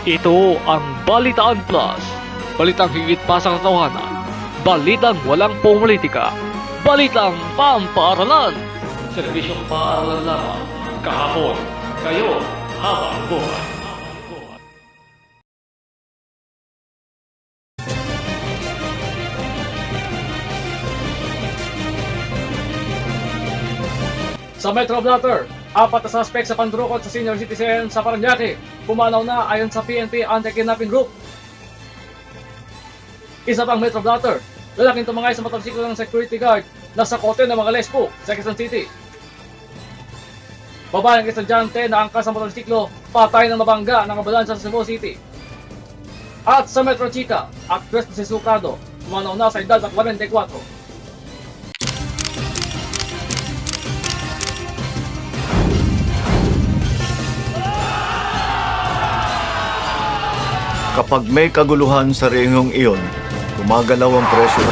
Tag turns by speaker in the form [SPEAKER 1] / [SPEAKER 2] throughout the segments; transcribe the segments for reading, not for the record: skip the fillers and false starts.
[SPEAKER 1] Ito ang Balitaan Plus. Balitang higit pa sa katotohanan. Balitang walang politika. Balitang pampaaralan. Serbisyong paaralan lamang. Kahapon, kayo, habang buhay. Sa Metro Blatter, 4 na suspect sa pandurukot sa senior citizen sa Parañaque. Pumanaw na ayon sa PNP Anti-Kidnapping Group. Isa pang Metro Blatter, lalaking tumangay sa motorsiklo ng security guard na sa kote ng mga lesbo sa Quezon City. Babaeng estudyante na angkas sa motorsiklo, patay ng mabangga ng ambulansya sa Cebu City. At sa Metro Chica, actress na si Sukado, pumanaw na sa edad na 44.
[SPEAKER 2] Kapag may kaguluhan sa reyong iyon, gumagalaw ang presyo.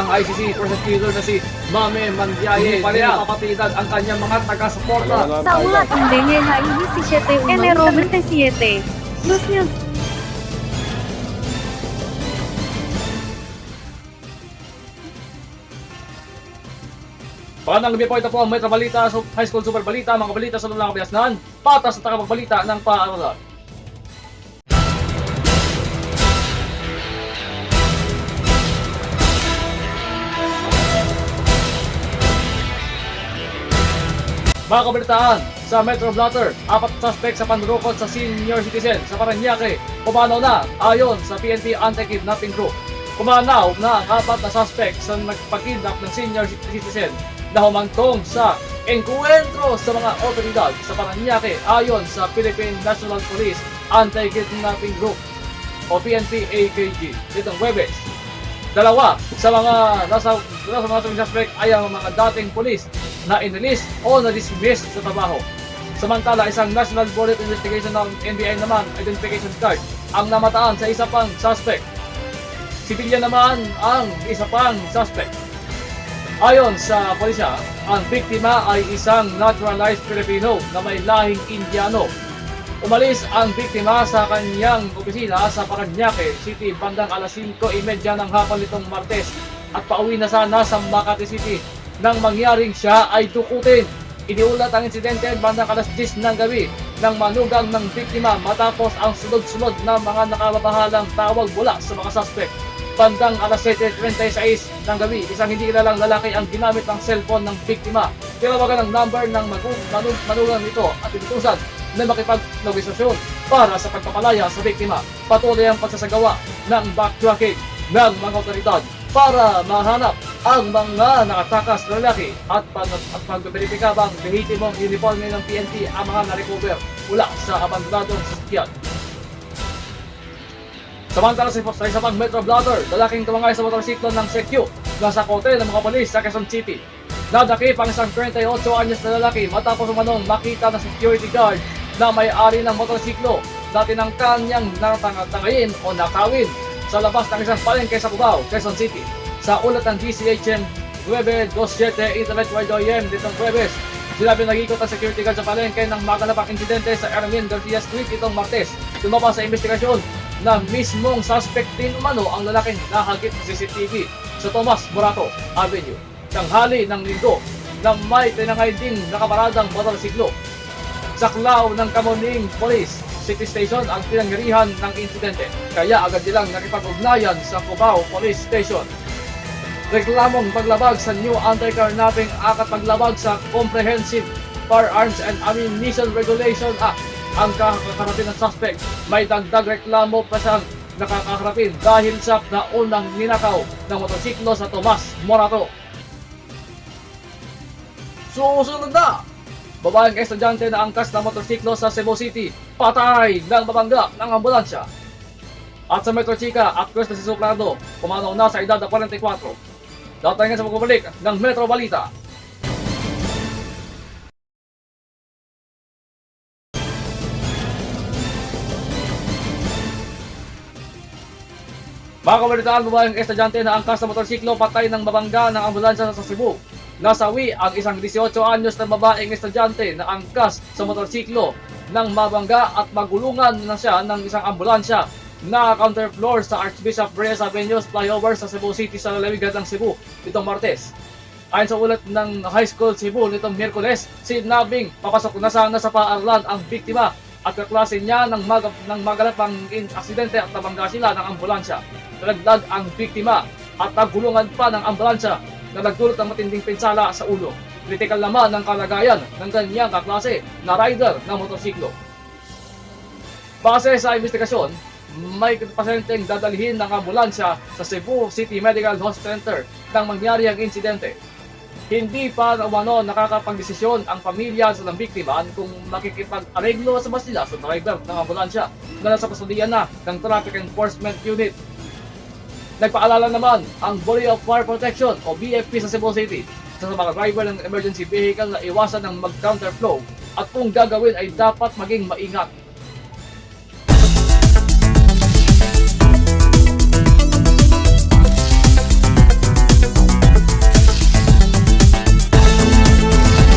[SPEAKER 3] Ang ICC prosecutor na si Mame Mandiaye pa rin napapatidan ang kanyang mga taga-suporta.
[SPEAKER 4] Sa ulat ng DNI 17 enero 27, News News.
[SPEAKER 3] Panang gabi po, ito po ang Metro Balita, High School Super Balita, mga balita sa lulang kabiasnan, patas at takapagbalita ng paaralan. Mga kabalitaan, sa Metro Blatter, 4 suspect sa pandurukot sa senior citizen sa Parañaque. Pumanaw na ayon sa PNP Anti-Kidnapping Group. Pumanaw na ang 4 na suspect sa nagpakidnap ng senior citizen na humantong sa engkwentro sa mga otoridad sa Parañaque ayon sa Philippine National Police Anti-Kidnapping Group o PNP-AKG nitong Huwebes. Dalawa sa mga nasa mga suspect ay ang mga dating pulis na inilis o na-dismiss sa trabaho. Samantala, isang National Bullet Investigation ng NBI naman identification card ang namataan sa isa pang suspect. Sibilyan naman ang isa pang suspect. Ayon sa pulisya, ang biktima ay isang naturalized Filipino na may lahing Indiano. Umalis ang biktima sa kanyang opisina sa Parañaque City bandang alas 5:30 ng hapon nitong Martes at pauwi na sana sa Makati City nang mangyaring siya ay dukutin. Iniulat ang insidente bandang alas 10 ng gabi nang manugang ng biktima matapos ang sunod-sunod na mga nakababahalang tawag mula sa mga suspect. Bandang alas 7:36 ng gabi, isang hindi kilalang lalaki ang ginamit ng cellphone ng biktima. Tinawagan ang number ng manugang nito at inutusan na makipag-negosasyon para sa pagpapalaya sa biktima. Patuloy ang pagsasagawa ng backtracking ng mga otoridad para mahanap ang mga nakatakas na lalaki at pag-verifika bang lehitimong uniforme ng PNP ang mga na-recover mula sa abandonadong sasakyan. Samantala sa isa pang Metro Blatter, lalaking tumangay sa motorsiklo ng CQ nasa kote ng mga polis sa Quezon City. Nadakip ang isang 38 anyos na lalaki matapos umanong makita ng security guard na may-ari ng motorsiklo na tinangkan niyang natangayin o nakawin sa labas ng isang palengke sa Cubao, Quezon City. Sa ulat ng DCHM 927 Internet YOM nitong Huwebes, sinabi nag-ikot ang security guard sa palengke nang maganap ang insidente sa Erwin Garcia Street itong Martes. Tumapa sa investigasyon na mismong suspect din umano ang lalaking nakagit sa CCTV sa Tomas Morato Avenue. Tanghali ng linggo na may tinangay ding nakaparadang motorsiklo. Saklaw ng Kamuning Police City Station ang pinangyarihan ng insidente, kaya agad nilang nakipag-ugnayan sa Cubao Police Station. Reklamong paglabag sa New Anti-Carnapping Act at paglabag sa Comprehensive Firearms and Ammunition Regulation Act ang kakaharapin ng suspect. May dagdag reklamo pa siyang nakakaharapin dahil sa naunang ninakaw ng motorsiklo sa Tomas Morato. Susunod na! Babaeng estudyante na angkas ng motorsiklo sa Cebu City, patay ng mabangga ng ambulansya. At sa Metro Chica, actress na si Suklado, pumanaw na sa edad na 44. Datayin sa pagbabalik ng Metro Balita. Mga kabalitaan, babaeng estudyante na angkas ng motorsiklo, patay ng mabangga ng ambulansya sa Cebu. Nasawi ang isang 18 anyos na babaeng estudyante na angkas sa motorsiklo nang mabangga at magulungan na siya ng isang ambulansya na counterfloor sa Archbishop Reyes Avenue flyover sa Cebu City sa lalawigan ng Cebu nitong Martes. Ayon sa ulat ng High School Cebu nitong Miyerkules, sinabing papasok na sana sa paaralan ang biktima at kaklase niya nang maganap ang aksidente at nabangga sila ng ambulansya. Nalaglag ang biktima at nagulungan pa ng ambulansya na nagdulot ng matinding pinsala sa ulo. Kritikal naman ang kalagayan ng kanyang kaklase na rider ng motorsiklo. Base sa investigasyon, may pasyenteng dadalhin ng ambulansya sa Cebu City Medical Hospital Center nang mangyari ang insidente. Hindi pa umano nakakapagdesisyon ang pamilya sa biktima kung makikipag-areglo sa sila sa driver ng ambulansya na nasa kustodiyan na ng Traffic Enforcement Unit. Nagpaalala naman ang Bureau of Fire Protection o BFP sa Cebu City sa mga driver ng emergency vehicle na iwasan ng mag-counterflow at kung gagawin ay dapat maging maingat.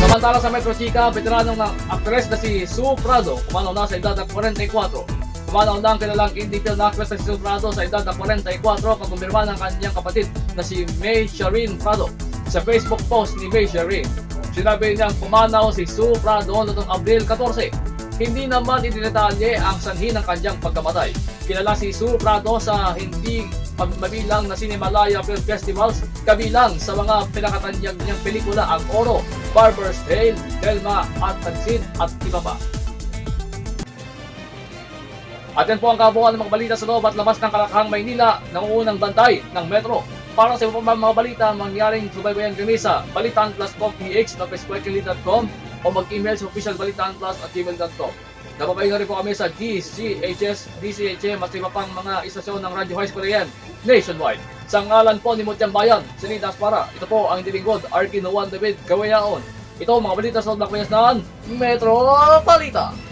[SPEAKER 3] Samantala sa Metro Chica, veteranong ng aktres na si Sue Prado, umanaw na sa edad ng 44. Umanaw na ang kilalang indie na actress na si Sue Prado sa edad ng 44 kung kumirma ng kanyang kapatid na si May Shireen Prado. Sa Facebook post ni May Shireen, sinabi niyang pumanaw si Sue Prado noong Abril 14. Hindi naman idinetalye ang sanhi ng kanyang pagkamatay. Kilala si Sue Prado sa hindi mabilang na Cinemalaya Film Festivals, kabilang sa mga pinakatanyag niyang pelikula ang Oro, Barber's Tale, Delma at Tansin at iba pa. At yan po ang kabuuan ng mga balita sa loob at labas ng Kalakahang Maynila, nangungunang bantay ng Metro. Para sa iba pa mga balita, mangyaring subaybayan kami sa balitaanplus.ph.com o mag-email sa officialbalitaanplus@gmail.com. Nababayin na rin po kami sa DCHS, DCHM at iba pang mga istasyon ng Radyo High School yan nationwide. Sa ngalan po ni Mutyang Bayan, Sinitas Para, ito po ang dilingkod, Arkin Juan David Gawayaon. Ito mga balita sa Black Metro Balita.